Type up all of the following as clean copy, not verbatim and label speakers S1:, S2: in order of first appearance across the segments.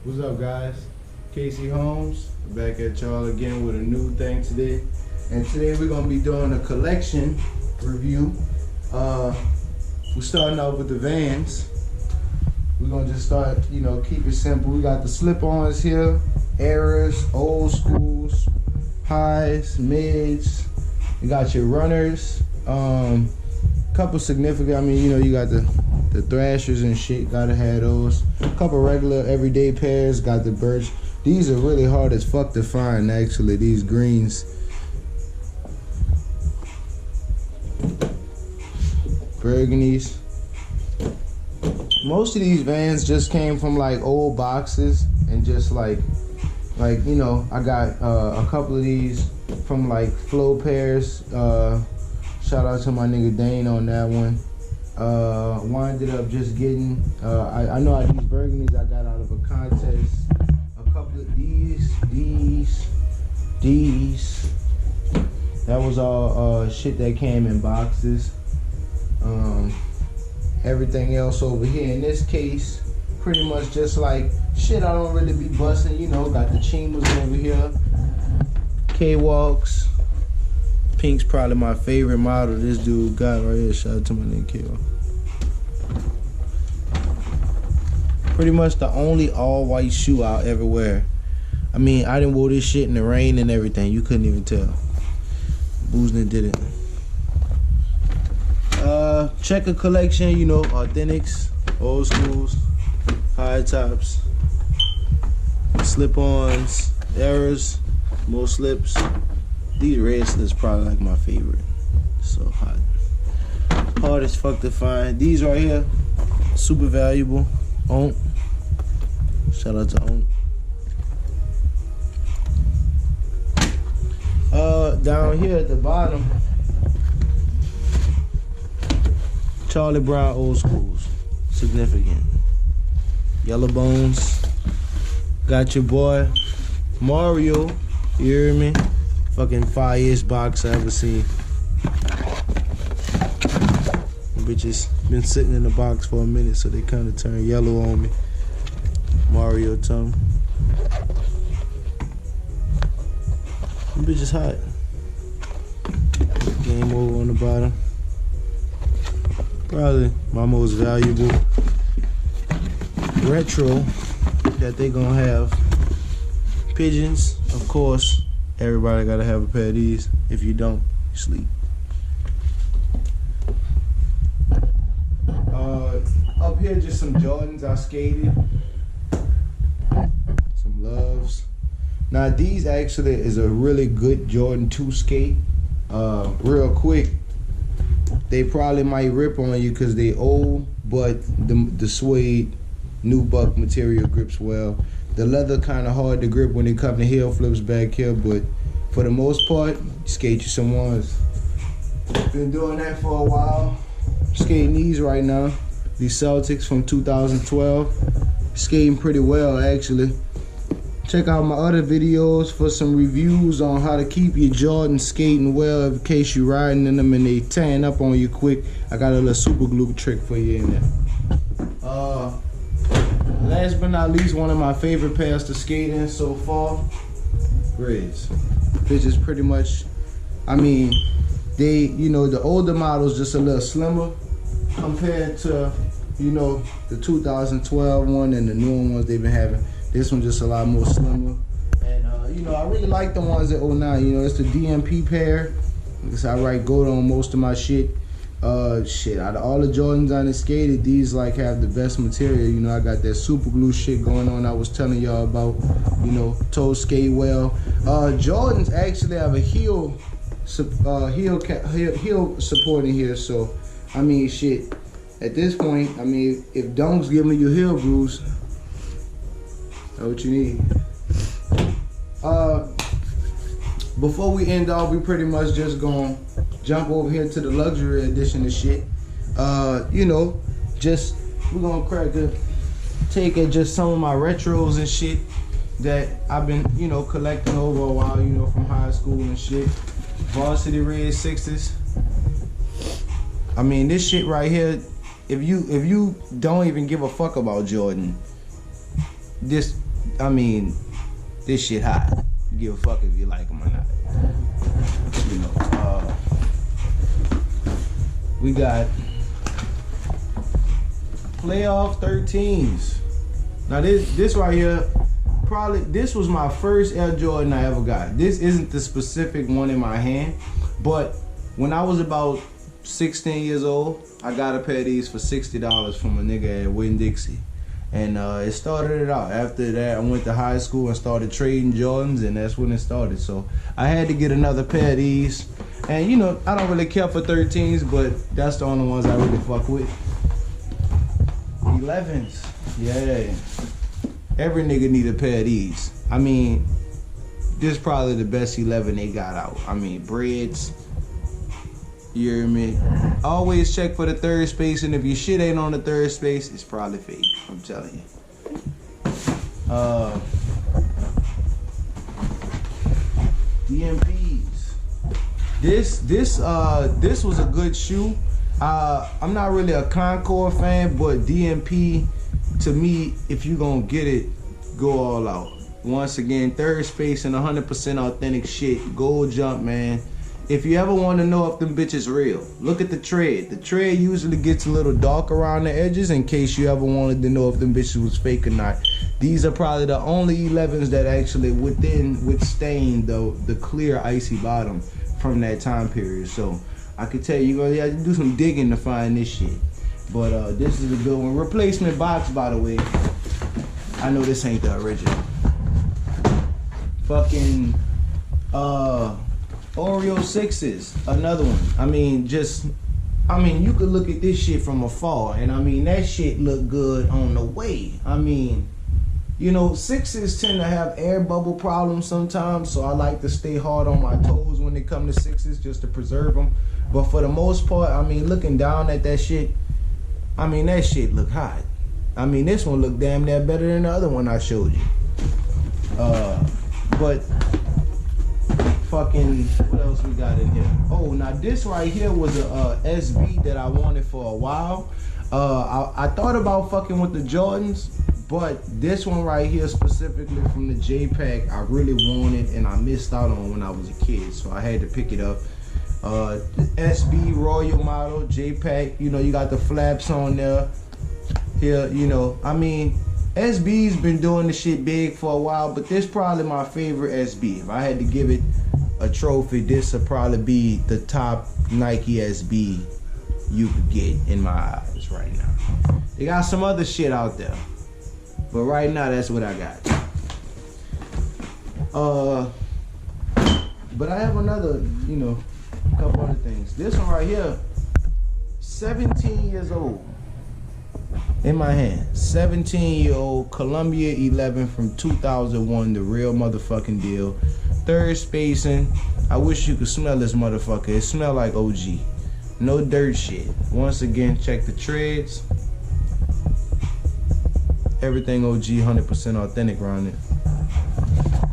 S1: What's up, guys? Kacy Holmes, back at y'all again with a new thing today. And today we're gonna be doing a collection review. We're starting out with the Vans. We're gonna just start, keep it simple. We got the slip-ons here, eras, old schools, highs, mids. You got your runners. Couple significant, you got the Thrashers and shit, gotta have those. Couple regular everyday pairs, got the Birch. These are really hard as fuck to find, actually, these greens. Burgundies. Most of these Vans just came from like old boxes and just like I got a couple of these from like flow pairs. Shout out to my nigga Dane on that one. Winded up just getting, I know these burgundies I got out of a contest. A couple of these. That was all shit that came in boxes. Everything else over here in this case, pretty much just like shit I don't really be busting. Got the Chimas over here. K-Walks. Pink's probably my favorite model this dude got right here. Shout out to my nigga K-Walk. Pretty much the only all-white shoe I'll ever wear. I didn't wear this shit in the rain and everything. You couldn't even tell. Boozin' did it. Checker collection, authentics, old schools, high tops, slip-ons, eras, more slips. These red slips probably like my favorite. So hot. Hard as fuck to find. These right here, super valuable. Onk. Shout out to Onk. Down here at the bottom, Charlie Brown old schools. Significant. Yellow Bones. Got your boy Mario. You hear me? Fucking fire-ish box I ever seen. Bitches been sitting in the box for a minute, so they kind of turn yellow on me. Mario tongue. Them bitches hot. Game over on the bottom. Probably my most valuable retro that they gonna have. Pigeons, of course. Everybody gotta have a pair of these. If you don't, you sleep. Up here, just some Jordans I skated. Some Loves. Now these actually is a really good Jordan 2 skate. Real quick, they probably might rip on you because they old, but the suede nubuck material grips well. The leather kind of hard to grip when it comes to heel flips back here, but for the most part, skate you some ones. Been doing that for a while. Skating these right now. These Celtics from 2012. Skating pretty well, actually. Check out my other videos for some reviews on how to keep your Jordan skating well in case you're riding in them and they tan up on you quick. I got a little super glue trick for you in there. Last but not least, one of my favorite pairs to skate in so far, Grids. Which is pretty much, they, the older models just a little slimmer compared to, the 2012 one and the newer ones they've been having. This one just a lot more slimmer. And, I really like the ones at 09. It's the DMP pair. Because I write gold on most of my shit. Out of all the Jordans I done skated, these have the best material. I got that super glue shit going on I was telling y'all about. Toe skate well. Jordans actually have a heel support in here. So, shit. At this point, if Dunk's giving you heel bruise, that's what you need. Before we end off, we pretty much just gonna jump over here to the luxury edition of shit. We're gonna take at just some of my retros and shit that I've been, collecting over a while, from high school and shit. Varsity Red 6s. This shit right here, if you don't even give a fuck about Jordan, this I mean, this shit hot. You give a fuck if you like them or not. You know, we got playoff 13s. Now this right here, probably this was my first Air Jordan I ever got. This isn't the specific one in my hand, but when I was about 16 years old, I got a pair of these for $60 from a nigga at Winn-Dixie. And it started it out. After that, I went to high school and started trading Jordans, and that's when it started. So I had to get another pair of these. And you know, I don't really care for 13s, but that's the only ones I really fuck with. 11s, yeah. Every nigga need a pair of these. I mean, this is probably the best 11 they got out. I mean, breads. You hear me? Always check for the third space, and if your shit ain't on the third space, it's probably fake. I'm telling you. DMPs. This was a good shoe. I'm not really a Concord fan, but DMP, to me, if you gonna get it, go all out. Once again, third space and 100% authentic shit. Gold jump, man. If you ever want to know if them bitches real, look at the tread. The tread usually gets a little dark around the edges in case you ever wanted to know if them bitches was fake or not. These are probably the only 11s that actually withstand the clear icy bottom from that time period. So I could tell you gonna have to do some digging to find this shit. But this is a good one. Replacement box, by the way. I know this ain't the original. Fucking Oreo 6s, another one. I mean, you could look at this shit from afar, and I mean, that shit look good on the way. I mean, you know, 6s tend to have air bubble problems sometimes, so I like to stay hard on my toes when it comes to 6s just to preserve them. But for the most part, I mean, looking down at that shit, I mean, that shit look hot. I mean, this one look damn near better than the other one I showed you. But fucking, what else we got in here? Oh, now this right here was a SB that I wanted for a while. I thought about fucking with the Jordans, but this one right here specifically from the J-Pack, I really wanted and I missed out on when I was a kid, so I had to pick it up. The SB Royal model, J-Pack, you know, you got the flaps on there. Here, you know, I mean, SB's been doing the shit big for a while, but this probably my favorite SB. If I had to give it a trophy, this would probably be the top Nike SB you could get in my eyes right now. They got some other shit out there, but right now that's what I got. But I have another, you know, couple other things. This one right here, 17 years old. In my hand, 17-year-old Columbia 11 from 2001, the real motherfucking deal. Third spacing. I wish you could smell this motherfucker. It smell like OG. No dirt shit. Once again, check the treads. Everything OG, 100% authentic around it.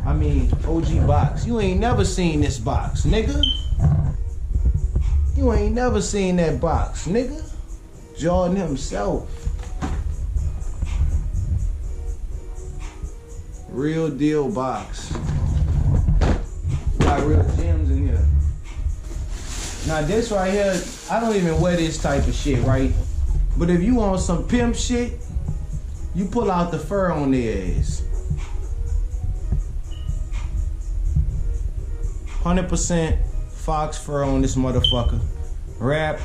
S1: I mean, OG box. You ain't never seen this box, nigga. You ain't never seen that box, nigga. Jordan himself. Real deal box. Got real gems in here. Now this right here, I don't even wear this type of shit, right? But if you want some pimp shit, you pull out the fur on their ass. 100% fox fur on this motherfucker. Wrap,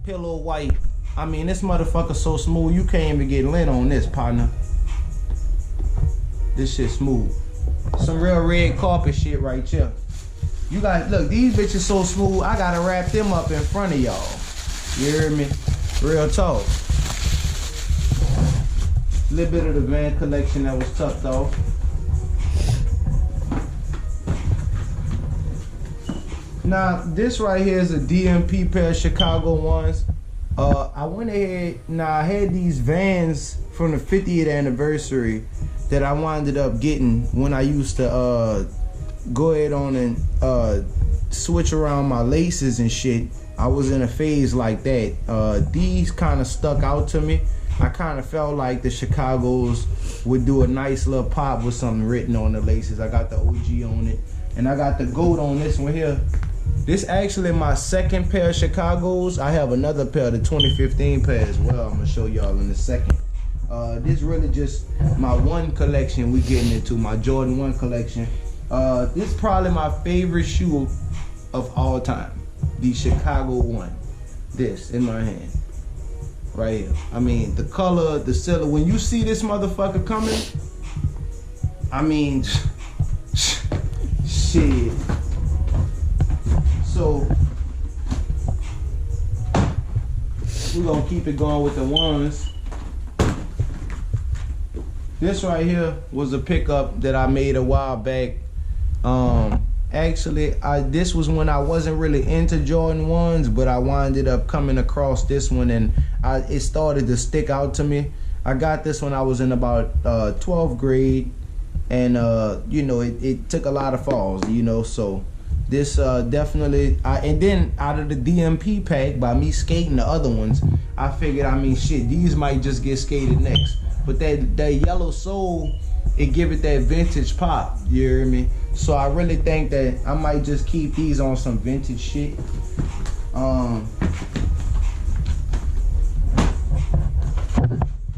S1: pillow white. I mean, this motherfucker so smooth, you can't even get lint on this, partner. This shit smooth. Some real red carpet shit right here. You got, look, these bitches so smooth, I gotta wrap them up in front of y'all. You hear me? Real talk. A little bit of the Van collection that was tucked off. Now, this right here is a DMP pair of Chicago ones. I went ahead, I had these Vans from the 50th anniversary that I wound up getting when I used to go ahead on and switch around my laces and shit. I was in a phase like that. These kind of stuck out to me. I kind of felt like the Chicago's would do a nice little pop with something written on the laces. I got the OG on it, and I got the GOAT on this one here. This actually my second pair of Chicago's. I have another pair, the 2015 pair as well. I'm gonna show y'all in a second. This really just my one collection we getting into, my Jordan 1 collection. This is probably my favorite shoe of all time, the Chicago 1. This in my hand, right here. I mean, the color, the silhouette. When you see this motherfucker coming, I mean, shit. So we're gonna keep it going with the ones. This right here was a pickup that I made a while back. Actually, this was when I wasn't really into Jordan 1s, but I winded up coming across this one, and it started to stick out to me. I got this when I was in about 12th grade, and you know, it took a lot of falls, you know, so this definitely, and then out of the DMP pack, by me skating the other ones, I figured, I mean, shit, these might just get skated next. But that yellow sole, it give it that vintage pop, you hear me? So I really think that I might just keep these on some vintage shit.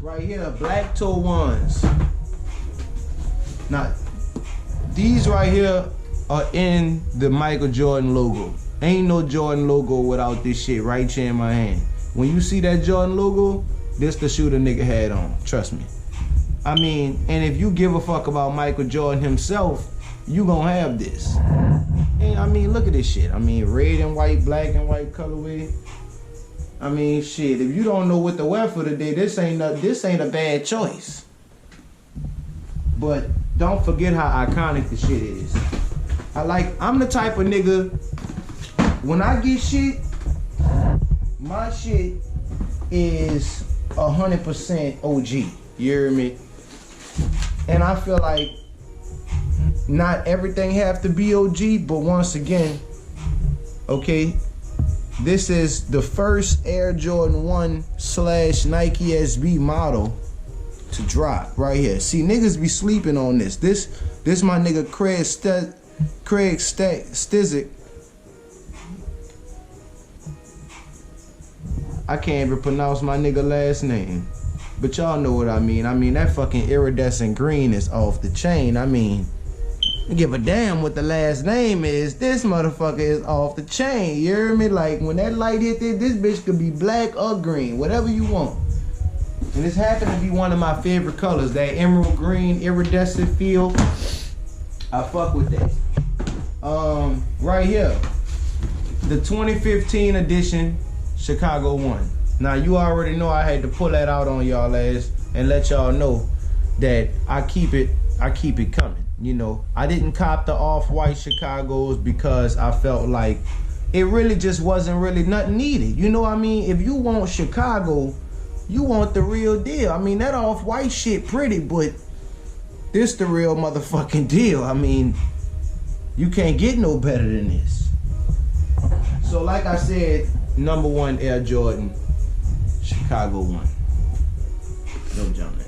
S1: Right here, black toe ones. Now, these right here are in the Michael Jordan logo. Ain't no Jordan logo without this shit right here in my hand. When you see that Jordan logo, this the shoe the nigga had on, trust me. I mean, and if you give a fuck about Michael Jordan himself, you gonna have this. And I mean, look at this shit. I mean, red and white, black and white colorway. I mean, shit, if you don't know what to wear for the day, this ain't a bad choice. But don't forget how iconic the shit is. I'm the type of nigga, when I get shit, my shit is 100% OG, you hear me? And I feel like not everything have to be OG, but once again, okay, this is the first Air Jordan 1 / Nike SB model to drop right here. See, niggas be sleeping on this. This my nigga Craig Stizik. I can't even pronounce my nigga last name, but y'all know what I mean. I mean, that fucking iridescent green is off the chain. I mean, I give a damn what the last name is. This motherfucker is off the chain. You hear me? Like, when that light hit this bitch could be black or green, whatever you want. And this happened to be one of my favorite colors, that emerald green iridescent feel. I fuck with that. Right here, the 2015 edition Chicago 1. Now, you already know I had to pull that out on y'all ass and let y'all know that I keep it coming. You know, I didn't cop the off-white Chicago's because I felt like it really just wasn't really nothing needed. You know what I mean? If you want Chicago, you want the real deal. I mean, that off-white shit pretty, but this the real motherfucking deal. I mean, you can't get no better than this. So like I said, #1 Air Jordan Chicago 1. No jumping.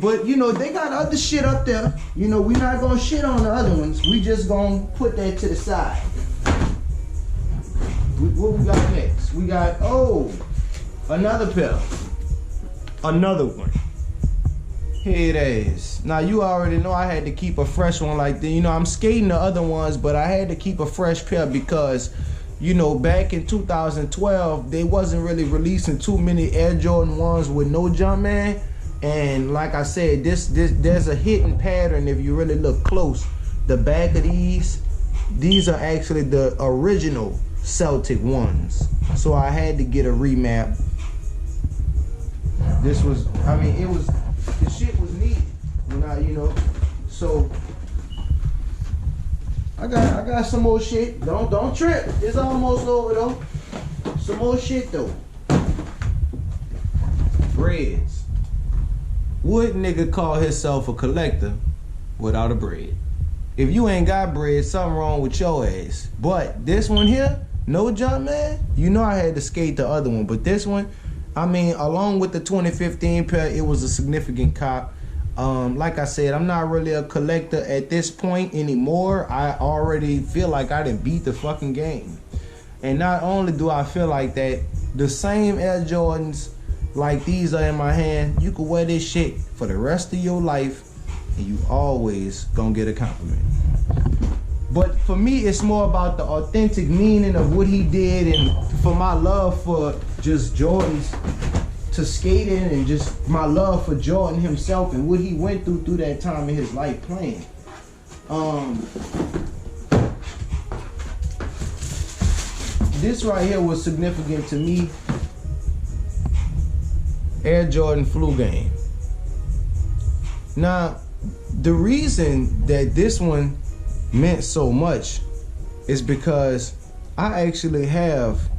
S1: But you know, they got other shit up there. You know, we not gonna shit on the other ones. We just gonna put that to the side. What we got next? We got, another pair. Another one. Here it is. Now, you already know I had to keep a fresh one like that. You know, I'm skating the other ones, but I had to keep a fresh pair because, you know, back in 2012, they wasn't really releasing too many Air Jordan 1s with no jump man. And like I said, there's a hidden pattern if you really look close. The back of these are actually the original Celtic ones. So I had to get a remap. This was, I mean, the shit was needed when you know. So I got some more shit. Don't trip. It's almost over though. Some more shit though. Breads. What nigga call himself a collector without a bread? If you ain't got bread, something wrong with your ass. But this one here, No jump, man. You know I had to skate the other one, but this one, I mean, along with the 2015 pair, it was a significant cop. Like I said, I'm not really a collector at this point anymore. I already feel like I done beat the fucking game. And not only do I feel like that, the same Air Jordans like these are in my hand, you can wear this shit for the rest of your life and you always gonna get a compliment. But for me, it's more about the authentic meaning of what he did, and for my love for just Jordans to skating, and just my love for Jordan himself and what he went through that time in his life playing. This right here was significant to me. Air Jordan Flu Game. Now, the reason that this one meant so much is because I actually have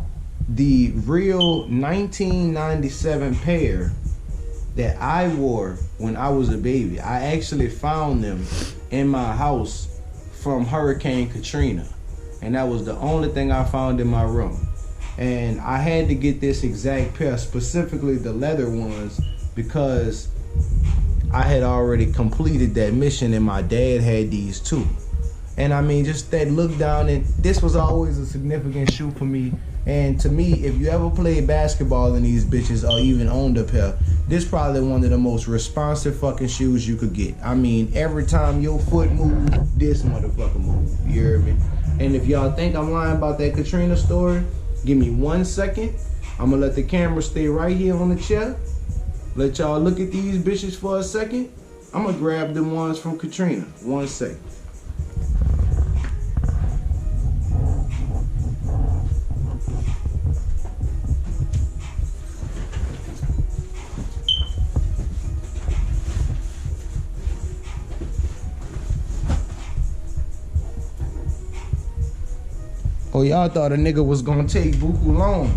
S1: the real 1997 pair that I wore when I was a baby. I actually found them in my house from Hurricane Katrina, and that was the only thing I found in my room. And I had to get this exact pair, specifically the leather ones, because I had already completed that mission and my dad had these too. And I mean, just that look down, and this was always a significant shoe for me. And to me, if you ever played basketball in these bitches or even owned a pair, this probably one of the most responsive fucking shoes you could get. I mean, every time your foot move, this motherfucker move. You hear me? And if y'all think I'm lying about that Katrina story, give me 1 second. I'm gonna let the camera stay right here on the chair. Let y'all look at these bitches for a second. I'm gonna grab the ones from Katrina. 1 second. Oh, y'all thought a nigga was gonna take buku long.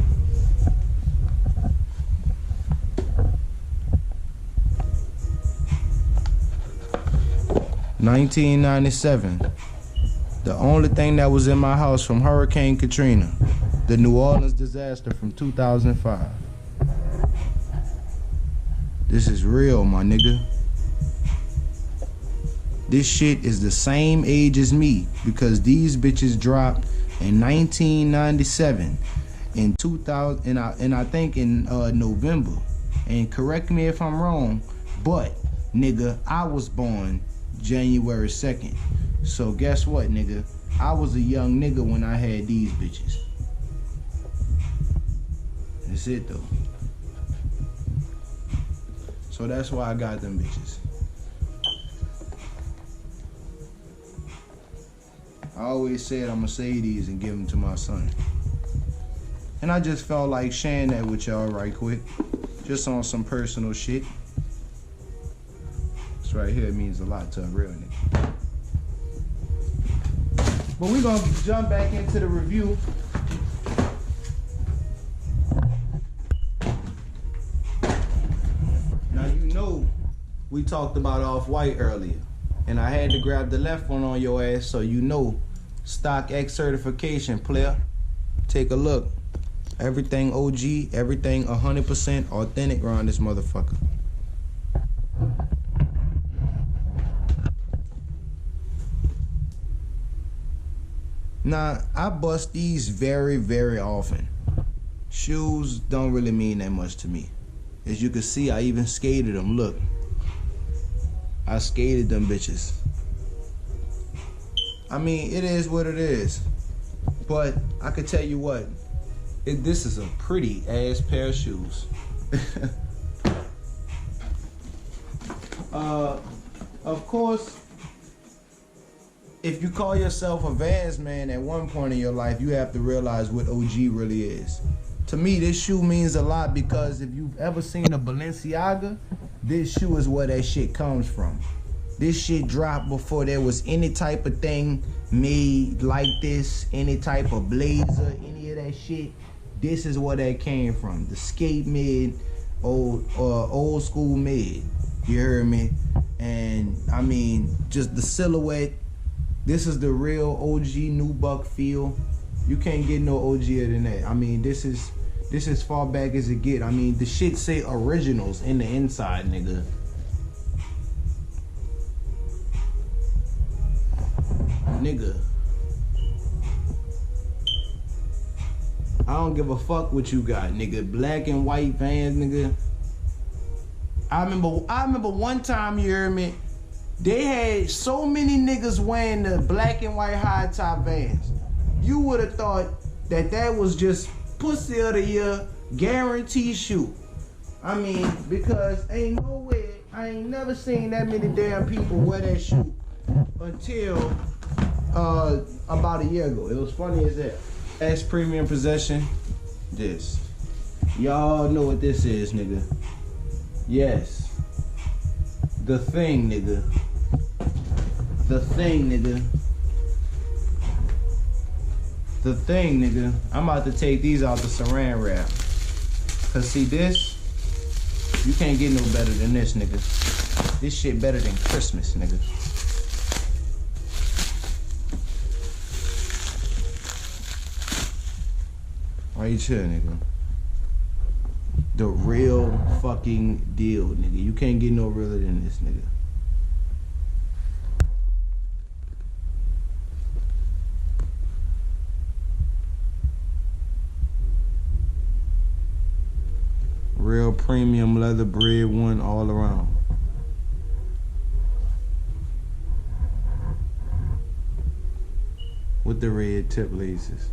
S1: $1997. The only thing that was in my house from Hurricane Katrina, the New Orleans disaster from 2005. This is real, my nigga. This shit is the same age as me, because these bitches dropped in 1997, in 2000, and I think in November. And correct me if I'm wrong, but nigga, I was born January 2nd. So guess what, nigga? I was a young nigga when I had these bitches. That's it though. So that's why I got them bitches. I always said I'm gonna save these and give them to my son. And I just felt like sharing that with y'all right quick. Just on some personal shit. This right here means a lot to a real nigga. But we're gonna jump back into the review. Now you know we talked about Off-White earlier. And I had to grab the left one on your ass so you know. Stock X certification, player. Take a look. Everything OG, everything 100% authentic around this motherfucker. Now, I bust these very, very often. Shoes don't really mean that much to me. As you can see, I even skated them. Look. I skated them bitches. I mean, it is what it is. But I could tell you what, this is a pretty ass pair of shoes. Of course, if you call yourself a Vans man at one point in your life, you have to realize what OG really is. To me, this shoe means a lot because if you've ever seen a Balenciaga, this shoe is where that shit comes from. This shit dropped before there was any type of thing made like this, any type of blazer, any of that shit. This is where that came from. The skate mid, old school mid. You heard me? And I mean, just the silhouette. This is the real OG nubuck feel. You can't get no OGier than that. I mean, this is as far back as it get. I mean, the shit say originals in the inside, nigga. Nigga. I don't give a fuck what you got, nigga. Black and white Vans, nigga. I remember one time, you heard me, they had so many niggas wearing the black and white high top Vans. You would have thought that was just pussy of the year, guaranteed shoe. I mean, because ain't no way, I ain't never seen that many damn people wear that shoe until about a year ago. It was funny as that. X premium possession, this. Y'all know what this is, nigga. Yes. The thing, nigga. The thing, nigga. The thing, nigga. I'm about to take these out the saran wrap. Cause see this? You can't get no better than this, nigga. This shit better than Christmas, nigga. Right here, nigga. The real fucking deal, nigga. You can't get no realer than this, nigga. Real premium leather bread one all around. With the red tip laces.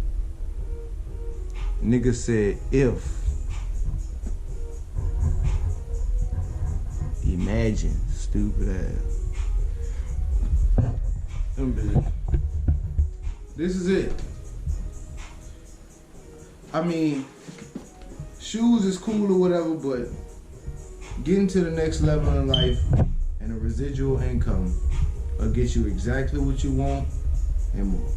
S1: Nigga said if. Imagine, stupid ass. This is it. I mean, shoes is cool or whatever, but getting to the next level in life and a residual income will get you exactly what you want and more.